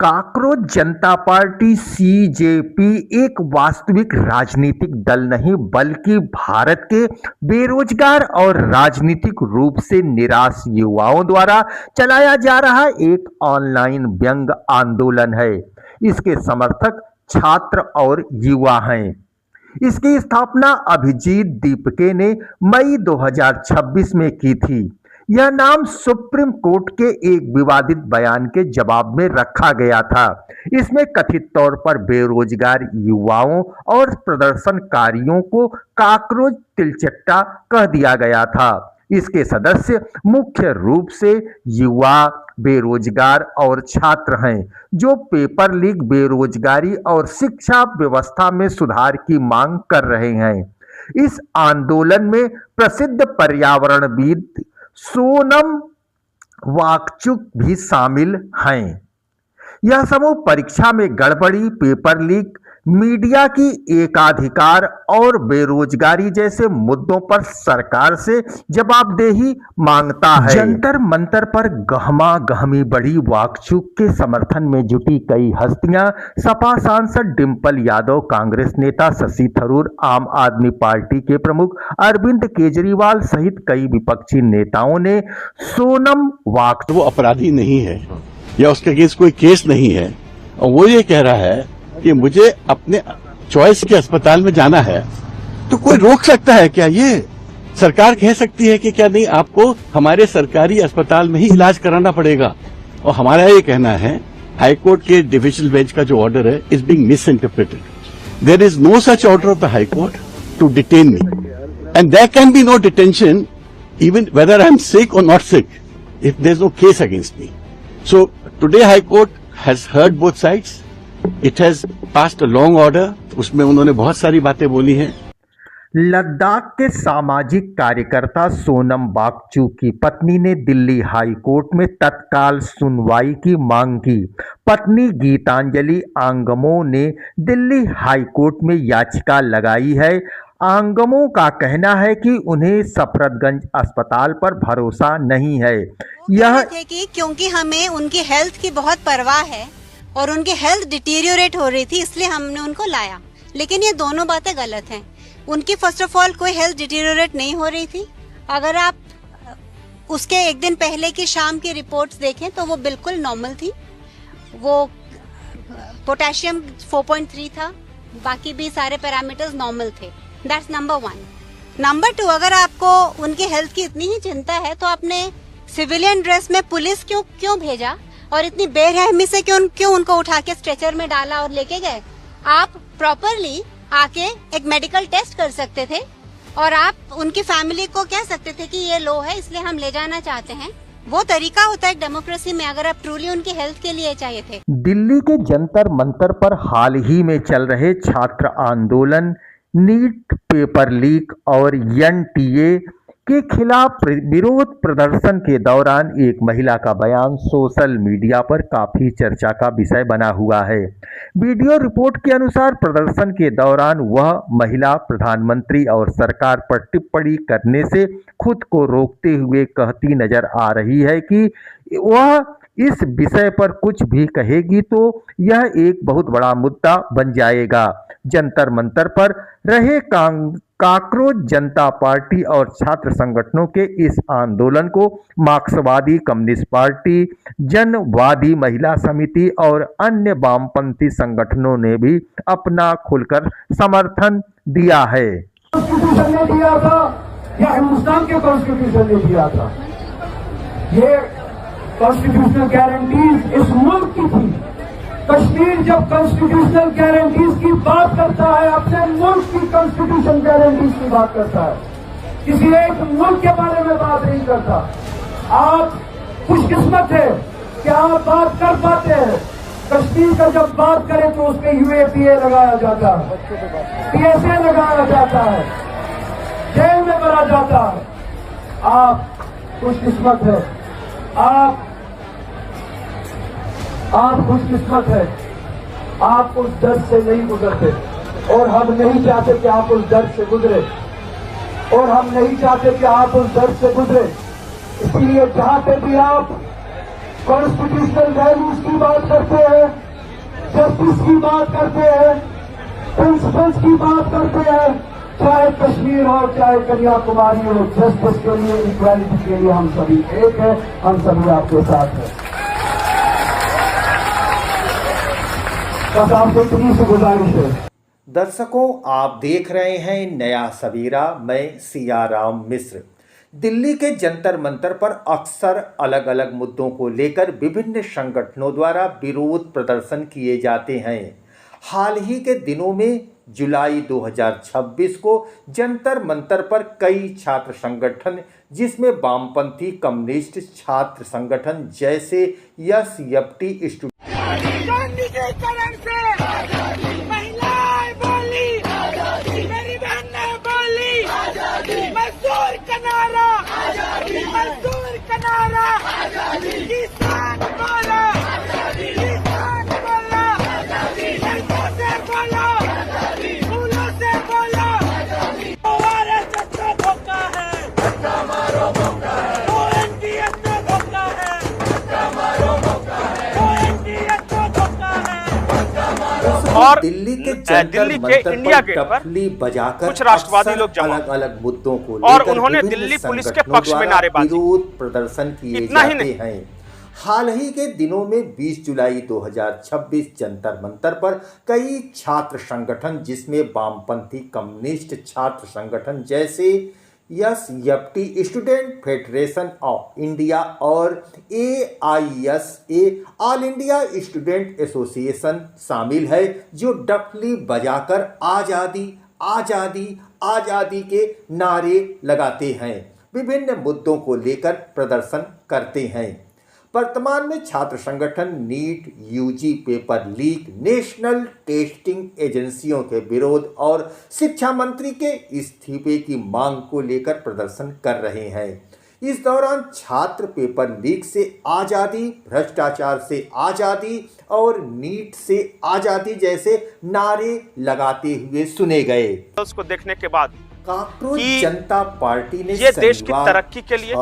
Cockroach जनता party CJP एक वास्तविक राजनीतिक दल नहीं बल्कि भारत के बेरोजगार और राजनीतिक रूप से निराश युवाओं द्वारा चलाया जा रहा एक ऑनलाइन व्यंग आंदोलन है। इसके समर्थक छात्र और युवा हैं। इसकी स्थापना अभिजीत दीपके ने मई 2026 में की थी। यह नाम सुप्रीम कोर्ट के एक विवादित बयान के जवाब में रखा गया था। इसमें कथित तौर पर बेरोजगार युवाओं और प्रदर्शनकारियों को काकरोच तिलचट्टा कह दिया गया था। इसके सदस्य मुख्य रूप से युवा, बेरोजगार और छात्र हैं, जो पेपर लीक, बेरोजगारी और शिक्षा व्यवस्था में सुधार की मांग कर रहे हैं। इस आंदोलन में प्रसिद्ध पर्यावरणविद सोनम वांगचुक भी शामिल हैं। यह समूह परीक्षा में गड़बड़ी, पेपर लीक, मीडिया की एकाधिकार और बेरोजगारी जैसे मुद्दों पर सरकार से जवाबदेही मांगता है। जंतर मंतर पर गहमा गहमी बढ़ी वांगचुक के समर्थन में जुटी कई हस्तियां, सपा सांसद डिंपल यादव, कांग्रेस नेता शशि थरूर, आम आदमी पार्टी के प्रमुख अरविंद केजरीवाल सहित कई विपक्षी नेताओं ने सोनम वांगचुक वो अपराधी नहीं है या उसके अगेंस्ट कोई केस नहीं है और वो ये कह रहा है कि मुझे अपने चॉइस के अस्पताल में जाना है, तो कोई रोक सकता है क्या? ये सरकार कह सकती है कि क्या नहीं, आपको हमारे सरकारी अस्पताल में ही इलाज कराना पड़ेगा। और हमारा ये कहना है, हाईकोर्ट के डिविजनल बेंच का जो ऑर्डर है is being misinterpreted. There is no such order of the high court to detain me and there can be no detention even whether I am sick और not sick if there is no case against me. So today high court has heard both sides. It has passed a long order, उसमें उन्होंने बहुत सारी बातें बोली हैं। लद्दाख के सामाजिक कार्यकर्ता सोनम वांगचुक की पत्नी ने दिल्ली हाई कोर्ट में तत्काल सुनवाई की मांग की। पत्नी गीतांजलि आंगमो ने दिल्ली हाई कोर्ट में याचिका लगाई है। आंगमो का कहना है कि उन्हें सफदरजंग अस्पताल पर भरोसा नहीं है। यह कि क्योंकि हमें उनकी हेल्थ की बहुत परवाह है और उनकी हेल्थ डिटीरियोरेट हो रही थी, इसलिए हमने उनको लाया। लेकिन ये दोनों बातें गलत हैं। उनकी फर्स्ट ऑफ ऑल कोई हेल्थ डिटीरियोरेट नहीं हो रही थी। अगर आप उसके एक दिन पहले की शाम की रिपोर्ट्स देखें तो वो बिल्कुल नॉर्मल थी। वो पोटेशियम 4.3 था, बाकी भी सारे पैरामीटर्स नॉर्मल थे। That's number 1। नंबर 2, अगर आपको उनकी हेल्थ की इतनी ही चिंता है तो आपने सिविलियन ड्रेस में पुलिस क्यों भेजा और इतनी बेरहमी से क्यों उनको उठा के स्ट्रेचर में डाला और लेके गए? आप प्रॉपरली आके एक मेडिकल टेस्ट कर सकते थे और आप उनकी फैमिली को कह सकते थे कि ये लो है इसलिए हम ले जाना चाहते हैं। वो तरीका होता है डेमोक्रेसी में, अगर आप ट्रूली उनकी हेल्थ के लिए चाहिए थे। दिल्ली के जंतर मंतर पर हाल ही में चल रहे छात्र आंदोलन, नीट पेपर लीक और एनटीए के खिलाफ विरोध प्रदर्शन के दौरान एक महिला का बयान सोशल मीडिया पर काफी चर्चा का विषय बना हुआ है। वीडियो रिपोर्ट के अनुसार प्रदर्शन के दौरान वह महिला प्रधानमंत्री और सरकार पर टिप्पणी करने से खुद को रोकते हुए कहती नजर आ रही है कि वह इस विषय पर कुछ भी कहेगी तो यह एक बहुत बड़ा मुद्दा बन जाएगा। जंतर मंतर पर रहे काकरोच जनता पार्टी और छात्र संगठनों के इस आंदोलन को मार्क्सवादी कम्युनिस्ट पार्टी, जनवादी महिला समिति और अन्य वामपंथी संगठनों ने भी अपना खुलकर समर्थन दिया है। कॉन्स्टिट्यूशन ने दिया था या हिंदुस्तान के कॉन्स्टिट्यूशन ने दिया था? ये कॉन्स्टिट्यूशनल गारंटीज इस मुल्क की थी। कश्मीर जब कॉन्स्टिट्यूशनल गारंटीज की बात करता है, अपने मुल्क की कॉन्स्टिट्यूशन गारंटीज की बात करता है, किसी एक मुल्क के बारे में बात नहीं करता। आप खुशकिस्मत है कि आप बात कर पाते हैं। कश्मीर का जब बात करें तो उस पर यूएपीए लगाया जाता है, पीएसए लगाया जाता है, जेल में भरा जाता है। आप खुशकिस्मत है, आप खुशकिस्मत है, आप उस दर्द से नहीं गुजरते और हम नहीं चाहते कि आप उस दर्द से गुजरे और हम नहीं चाहते कि आप उस दर्द से गुजरे। इसलिए जहां पे भी आप कॉन्स्टिट्यूशनल वैल्यूज की बात करते हैं, जस्टिस की बात करते हैं, प्रिंसिपल्स की बात करते हैं, चाहे कश्मीर हो चाहे कन्याकुमारी हो, जस्टिस के लिए, इक्वालिटी के लिए हम सभी एक हैं, हम सभी आपके साथ हैं। बस आपसे इतनी सी गुजारिश है। दर्शकों, आप देख रहे हैं नया सवेरा। मैं सियाराम मिश्र। दिल्ली के जंतर मंतर पर अक्सर अलग अलग मुद्दों को लेकर विभिन्न संगठनों द्वारा विरोध प्रदर्शन किए जाते हैं। हाल ही के दिनों में जुलाई 2026 को जंतर मंतर पर कई छात्र संगठन, जिसमें वामपंथी कम्युनिस्ट छात्र संगठन जैसे SFT गांधीकरण से महिलाएं बोली, मेरी बहनें बोली, मजदूर का नारा, मजदूर का नारा, किसान बोला, किसान बोला, लड़कों से बोला, फूलों से बोला, हमारे चच्चा धोखा है, ONDF ने धोखा है, ONDF को धोखा है। और दिल्ली के दिल्ली के इंडिया गेट पर डफली बजाकर कुछ राष्ट्रवादी लोग जमा अलग अलग मुद्दों को और लेकर उन्होंने विभिन्न दिल्ली पुलिस के संगठनों पक्ष में द्वारा नारेबाजी विरोध प्रदर्शन किए इतना ही जाते नहीं। हैं। हाल ही के दिनों में 20 जुलाई 2026 जंतर मंतर पर कई छात्र संगठन, जिसमें वामपंथी कम्युनिस्ट छात्र संगठन जैसे SFT student federation of India और AISA all India student association शामिल है, जो डफली बजाकर आज़ादी आज़ादी आज़ादी के नारे लगाते हैं, विभिन्न मुद्दों को लेकर प्रदर्शन करते हैं। वर्तमान में छात्र संगठन NEET UG paper leak, national testing एजेंसियों के विरोध और शिक्षा मंत्री के इस्तीफे की मांग को लेकर प्रदर्शन कर रहे हैं। इस दौरान छात्र पेपर लीक से आज़ादी, भ्रष्टाचार से आज़ादी और नीट से आज़ादी जैसे नारे लगाते हुए सुने गए। उसको देखने के बाद कांग्रेस कि जनता पार्टी ने ये देश की तरक्की के लिए,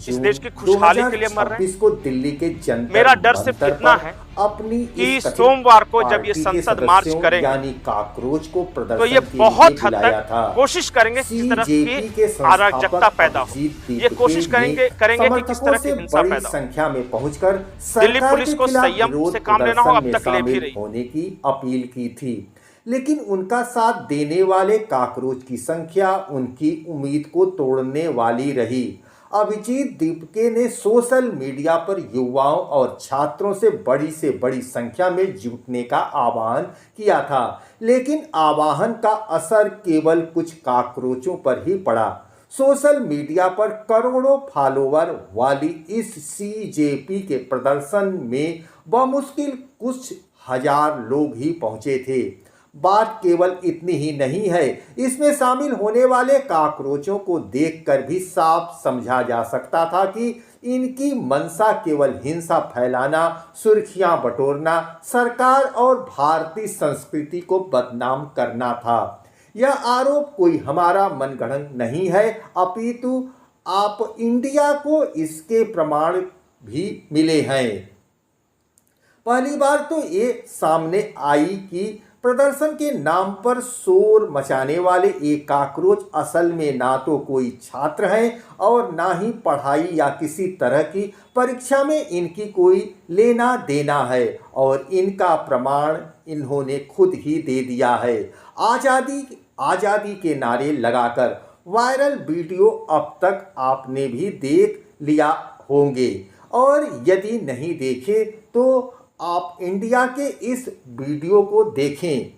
इस देश की खुशहाली के लिए मर रहे हैं। को दिल्ली के जंतर मेरा डर सिर्फ इतना है अपनी कि सोमवार को जब ये संसद मार्च करेंगे, यानी काकरोच को प्रदर्शन तो ये के बहुत लिए हद बुलाया तक था। कोशिश करेंगे किस तरह CJP के की अराजकता पैदा हो। ये कोशिश करेंगे कि किस तरह की हिंसा बड़ी पैदा हो। संख्या में पहुंचकर दिल्ली सरकार पुलिस के को खिलाफ संयम विरोध से काम लेना हो, अब प्रदर्शन तक ले भी में रही। शामिल होने की अपील की थी, लेकिन उनका साथ देने वाले काकरोच की संख्या उनकी उम्मीद को तोड़ने वाली रही। अभिजीत दीपके ने सोशल मीडिया पर युवाओं और छात्रों से बड़ी संख्या में जुटने का आह्वान किया था, लेकिन आह्वान का असर केवल कुछ काकरोचों पर ही पड़ा। सोशल मीडिया पर करोड़ों फॉलोवर वाली इस CJP के प्रदर्शन में बमुश्किल कुछ हजार लोग ही पहुंचे थे। बात केवल इतनी ही नहीं है, इसमें शामिल होने वाले काकरोचों को देखकर भी साफ समझा जा सकता था कि इनकी मंशा केवल हिंसा फैलाना, सुर्खियां बटोरना, सरकार और भारतीय संस्कृति को बदनाम करना था। यह आरोप कोई हमारा मनगढ़ंत नहीं है, अपितु आप इंडिया को इसके प्रमाण भी मिले हैं। पहली बार तो ये सामने आई कि प्रदर्शन के नाम पर शोर मचाने वाले एक काकरोच असल में ना तो कोई छात्र हैं और ना ही पढ़ाई या किसी तरह की परीक्षा में इनकी कोई लेना देना है, और इनका प्रमाण इन्होंने खुद ही दे दिया है। आज़ादी आज़ादी के नारे लगाकर वायरल वीडियो अब तक आपने भी देख लिया होंगे, और यदि नहीं देखे तो आप इंडिया के इस वीडियो को देखें।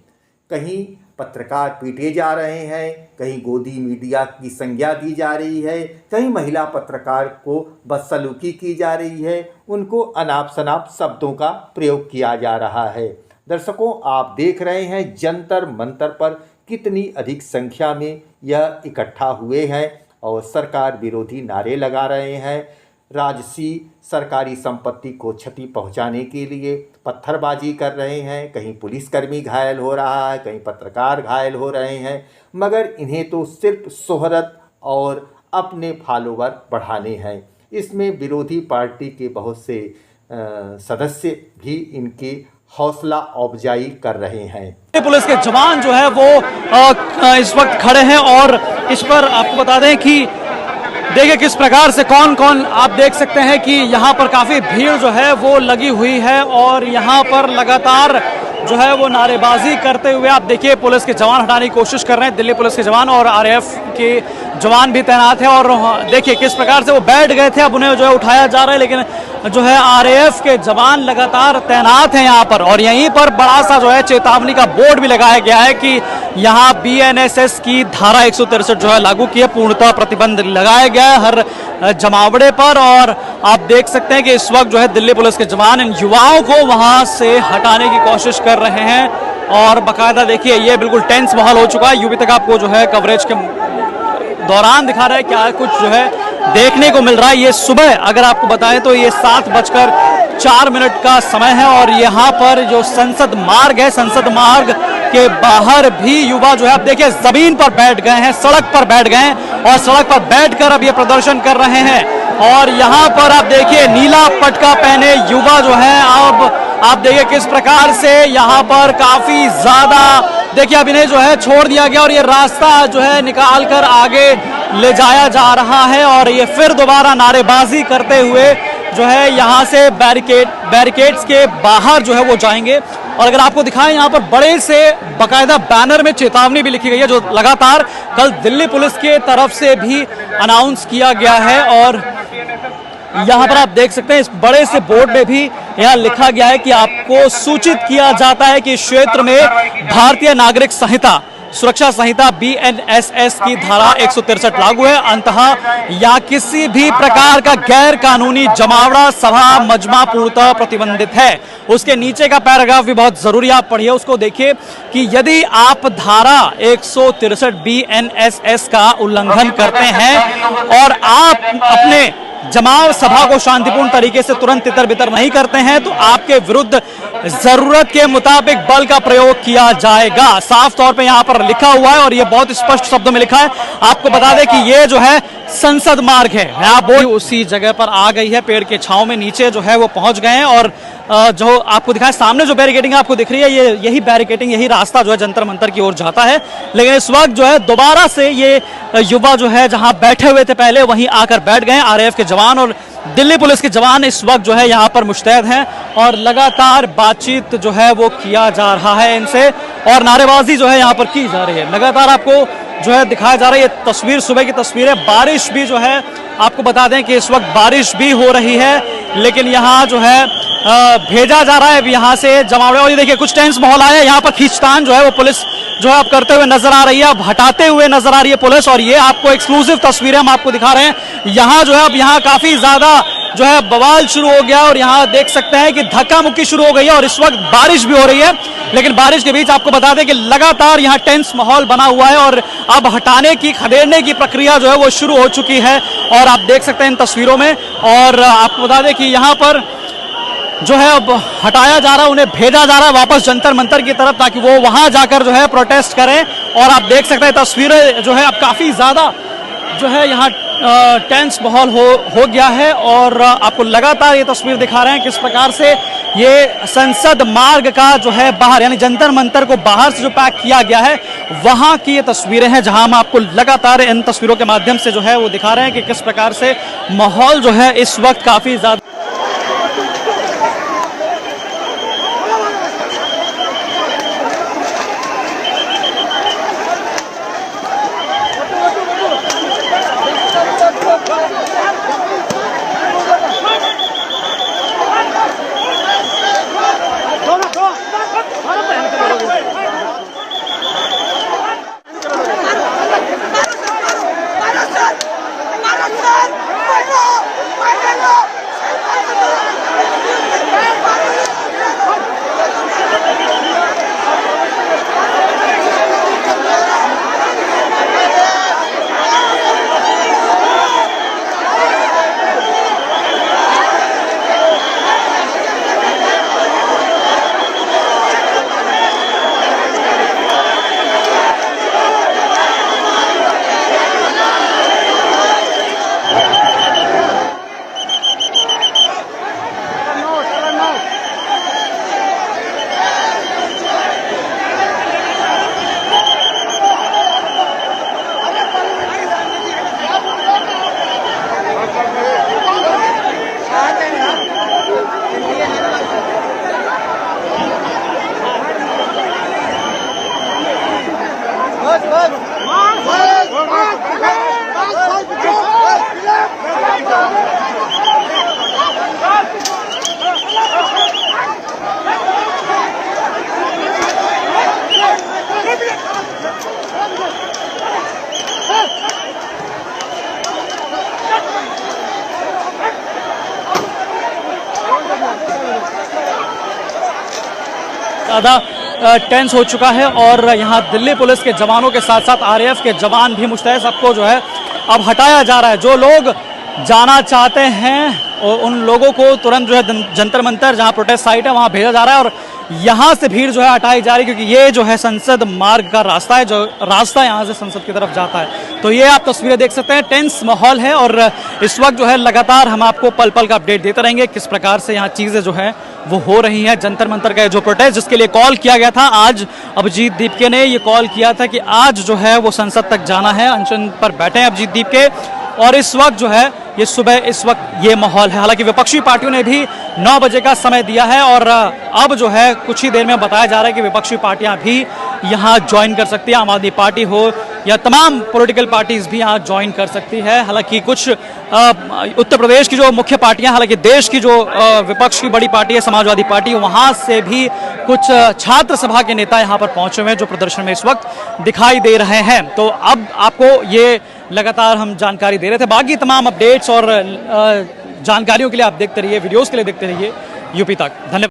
कहीं पत्रकार पीटे जा रहे हैं, कहीं गोदी मीडिया की संज्ञा दी जा रही है, कहीं महिला पत्रकार को बदसलूकी की जा रही है, उनको अनाप शनाप शब्दों का प्रयोग किया जा रहा है। दर्शकों, आप देख रहे हैं जंतर मंतर पर कितनी अधिक संख्या में यह इकट्ठा हुए हैं और सरकार विरोधी नारे लगा रहे हैं। राजसी सरकारी संपत्ति को क्षति पहुंचाने के लिए पत्थरबाजी कर रहे हैं, कहीं पुलिसकर्मी घायल हो रहा है, कहीं पत्रकार घायल हो रहे हैं, मगर इन्हें तो सिर्फ शोहरत और अपने फॉलोवर बढ़ाने हैं। इसमें विरोधी पार्टी के बहुत से सदस्य भी इनके हौसला अफजाई कर रहे हैं। पुलिस के जवान जो है वो इस वक्त खड़े हैं और इस पर आपको बता दें कि देखिए किस प्रकार से कौन कौन, आप देख सकते हैं कि यहाँ पर काफी भीड़ जो है वो लगी हुई है और यहाँ पर लगातार जो है वो नारेबाजी करते हुए आप देखिए पुलिस के जवान हटाने की कोशिश कर रहे हैं। दिल्ली पुलिस के जवान और आरएएफ के जवान भी तैनात हैं और देखिए किस प्रकार से वो बैठ गए थे, अब उन्हें जो है उठाया जा रहा है, लेकिन जो है आरएएफ के जवान लगातार तैनात हैं यहाँ पर। और यहीं पर बड़ा सा जो है चेतावनी का बोर्ड भी लगाया गया है कि यहाँ बीएनएसएस की धारा 163 जो है लागू की है, पूर्णतः प्रतिबंध लगाया गया है हर जमावड़े पर। और आप देख सकते हैं कि इस वक्त जो है दिल्ली पुलिस के जवान इन युवाओं को वहां से हटाने की कोशिश कर रहे हैं और बाकायदा देखिए ये बिल्कुल टेंस माहौल हो चुका है। यूपी तक आपको जो है कवरेज के दौरान दिखा रहा है क्या कुछ जो है देखने को मिल रहा है। ये सुबह अगर आपको बताएं तो ये 7:04 का समय है और यहाँ पर जो संसद मार्ग है, संसद मार्ग के बाहर भी युवा जो है आप देखिए जमीन पर बैठ गए हैं, सड़क पर बैठ गए हैं और सड़क पर बैठकर अब ये प्रदर्शन कर रहे हैं। और यहाँ पर आप देखिए नीला पटका पहने युवा जो है, अब आप देखिए किस प्रकार से यहाँ पर काफी ज्यादा देखिए अब इन्हें जो है छोड़ दिया गया और ये रास्ता जो है निकाल कर आगे ले जाया जा रहा है और ये फिर दोबारा नारेबाजी करते हुए जो है यहाँ से बैरिकेड्स के बाहर जो है वो जाएंगे। और अगर आपको दिखाएं यहाँ पर बड़े से बाकायदा बैनर में चेतावनी भी लिखी गई है जो लगातार कल दिल्ली पुलिस के तरफ से भी अनाउंस किया गया है। और यहाँ पर आप देख सकते हैं इस बड़े से बोर्ड में भी यहाँ लिखा गया है कि आपको सूचित किया जाता है कि इस क्षेत्र में भारतीय नागरिक संहिता सुरक्षा संहिता बीएनएसएस की धारा 163 लागू है। अंततः या किसी भी प्रकार का गैर कानूनी जमावड़ा सभा मजमा पूर्णतः प्रतिबंधित है। उसके नीचे का पैराग्राफ भी बहुत जरूरी, आप पढ़िए उसको देखिए कि यदि आप धारा 163 बीएनएसएस का उल्लंघन करते हैं और आप अपने जमाव सभा को शांतिपूर्ण तरीके से तुरंत तितर बितर नहीं करते हैं तो आपके विरुद्ध जरूरत के मुताबिक बल का प्रयोग किया जाएगा। साफ तौर पे यहाँ पर लिखा हुआ है और ये बहुत स्पष्ट शब्दों में लिखा है। आपको बता दें कि ये जो है संसद मार्ग है, यहाँ बोर्ड उसी जगह पर आ गई है, पेड़ के छांव में नीचे जो है वो पहुंच गए हैं। और जो आपको दिखाया सामने जो बैरिकेडिंग आपको दिख रही है, ये यही बैरिकेडिंग, यही रास्ता जो है जंतर मंतर की ओर जाता है। लेकिन इस वक्त जो है दोबारा से ये युवा जो है जहां बैठे हुए थे पहले वहीं आकर बैठ गए। आरएएफ के जवान और दिल्ली पुलिस के जवान इस वक्त जो है यहाँ पर मुस्तैद हैं और लगातार बातचीत जो है वो किया जा रहा है इनसे और नारेबाजी जो है यहाँ पर की जा रही है। लगातार आपको जो है दिखाया जा रहा है, ये तस्वीर सुबह की तस्वीर है। बारिश भी जो है आपको बता दें कि इस वक्त बारिश भी हो रही है, लेकिन यहाँ जो है भेजा जा रहा है यहाँ से जमावड़े। और ये देखिए कुछ टेंस माहौल आया, यहाँ पर खींचतान जो है वो पुलिस जो है आप करते हुए नजर आ रही है, अब हटाते हुए नजर आ रही है पुलिस। और ये आपको एक्सक्लूसिव तस्वीरें हम आपको दिखा रहे हैं। यहाँ जो है अब यहाँ काफी ज्यादा जो है बवाल शुरू हो गया और यहाँ देख सकते हैं कि धक्का मुक्की शुरू हो गई है और इस वक्त बारिश भी हो रही है। लेकिन बारिश के बीच आपको बता दें कि लगातार यहाँ टेंस माहौल बना हुआ है और अब हटाने की खदेड़ने की प्रक्रिया जो है वो शुरू हो चुकी है और आप देख सकते हैं इन तस्वीरों में। और आपको बता दें कि यहाँ पर जो है अब हटाया जा रहा है, उन्हें भेजा जा रहा है वापस जंतर मंतर की तरफ ताकि वो वहां जाकर जो है प्रोटेस्ट करें। और आप देख सकते हैं तस्वीरें जो है अब काफी ज्यादा जो है यहाँ टेंस माहौल हो गया है। और आपको लगातार ये तस्वीर दिखा रहे हैं किस प्रकार से ये संसद मार्ग का जो है बाहर यानी जंतर मंतर को बाहर से जो पैक किया गया है वहां की ये तस्वीरें हैं, जहां हम आपको लगातार इन तस्वीरों के माध्यम से जो है वो दिखा रहे हैं कि किस प्रकार से माहौल जो है इस वक्त काफी ज्यादा ज़्यादा टेंस हो चुका है और यहाँ दिल्ली पुलिस के जवानों के साथ साथ आरएएफ के जवान भी मुस्तैद, सबको जो है अब हटाया जा रहा है। जो लोग जाना चाहते हैं और उन लोगों को तुरंत जो है जंतर मंतर जहाँ प्रोटेस्ट साइट है वहाँ भेजा जा रहा है और यहाँ से भीड़ जो है हटाई जा रही है, क्योंकि ये जो है संसद मार्ग का रास्ता है, जो रास्ता यहाँ से संसद की तरफ जाता है। तो ये आप तस्वीरें देख सकते हैं, टेंस माहौल है और इस वक्त जो है लगातार हम आपको पल पल का अपडेट देते रहेंगे किस प्रकार से यहाँ चीज़ें जो है वो हो रही हैं। जंतर मंतर का जो प्रोटेस्ट जिसके लिए कॉल किया गया था, आज अभिजीत दीपके ने ये कॉल किया था कि आज जो है वो संसद तक जाना है, अनशन पर बैठे हैं अभिजीत दीपके और इस वक्त जो है ये सुबह इस वक्त ये माहौल है। हालांकि विपक्षी पार्टियों ने भी 9 बजे का समय दिया है और अब जो है कुछ ही देर में बताया जा रहा है कि विपक्षी पार्टियां भी यहाँ ज्वाइन कर सकती है, आम आदमी पार्टी हो या तमाम पॉलिटिकल पार्टीज भी यहाँ ज्वाइन कर सकती है। हालांकि कुछ उत्तर प्रदेश की जो मुख्य पार्टियां, हालांकि देश की जो विपक्ष की बड़ी पार्टी है समाजवादी पार्टी, वहाँ से भी कुछ छात्र सभा के नेता यहाँ पर पहुंचे हुए हैं जो प्रदर्शन में इस वक्त दिखाई दे रहे हैं। तो अब आपको ये लगातार हम जानकारी दे रहे थे। बाकी तमाम अपडेट्स और जानकारियों के लिए आप देखते रहिए, वीडियोस के लिए देखते रहिए यूपी तक। धन्यवाद।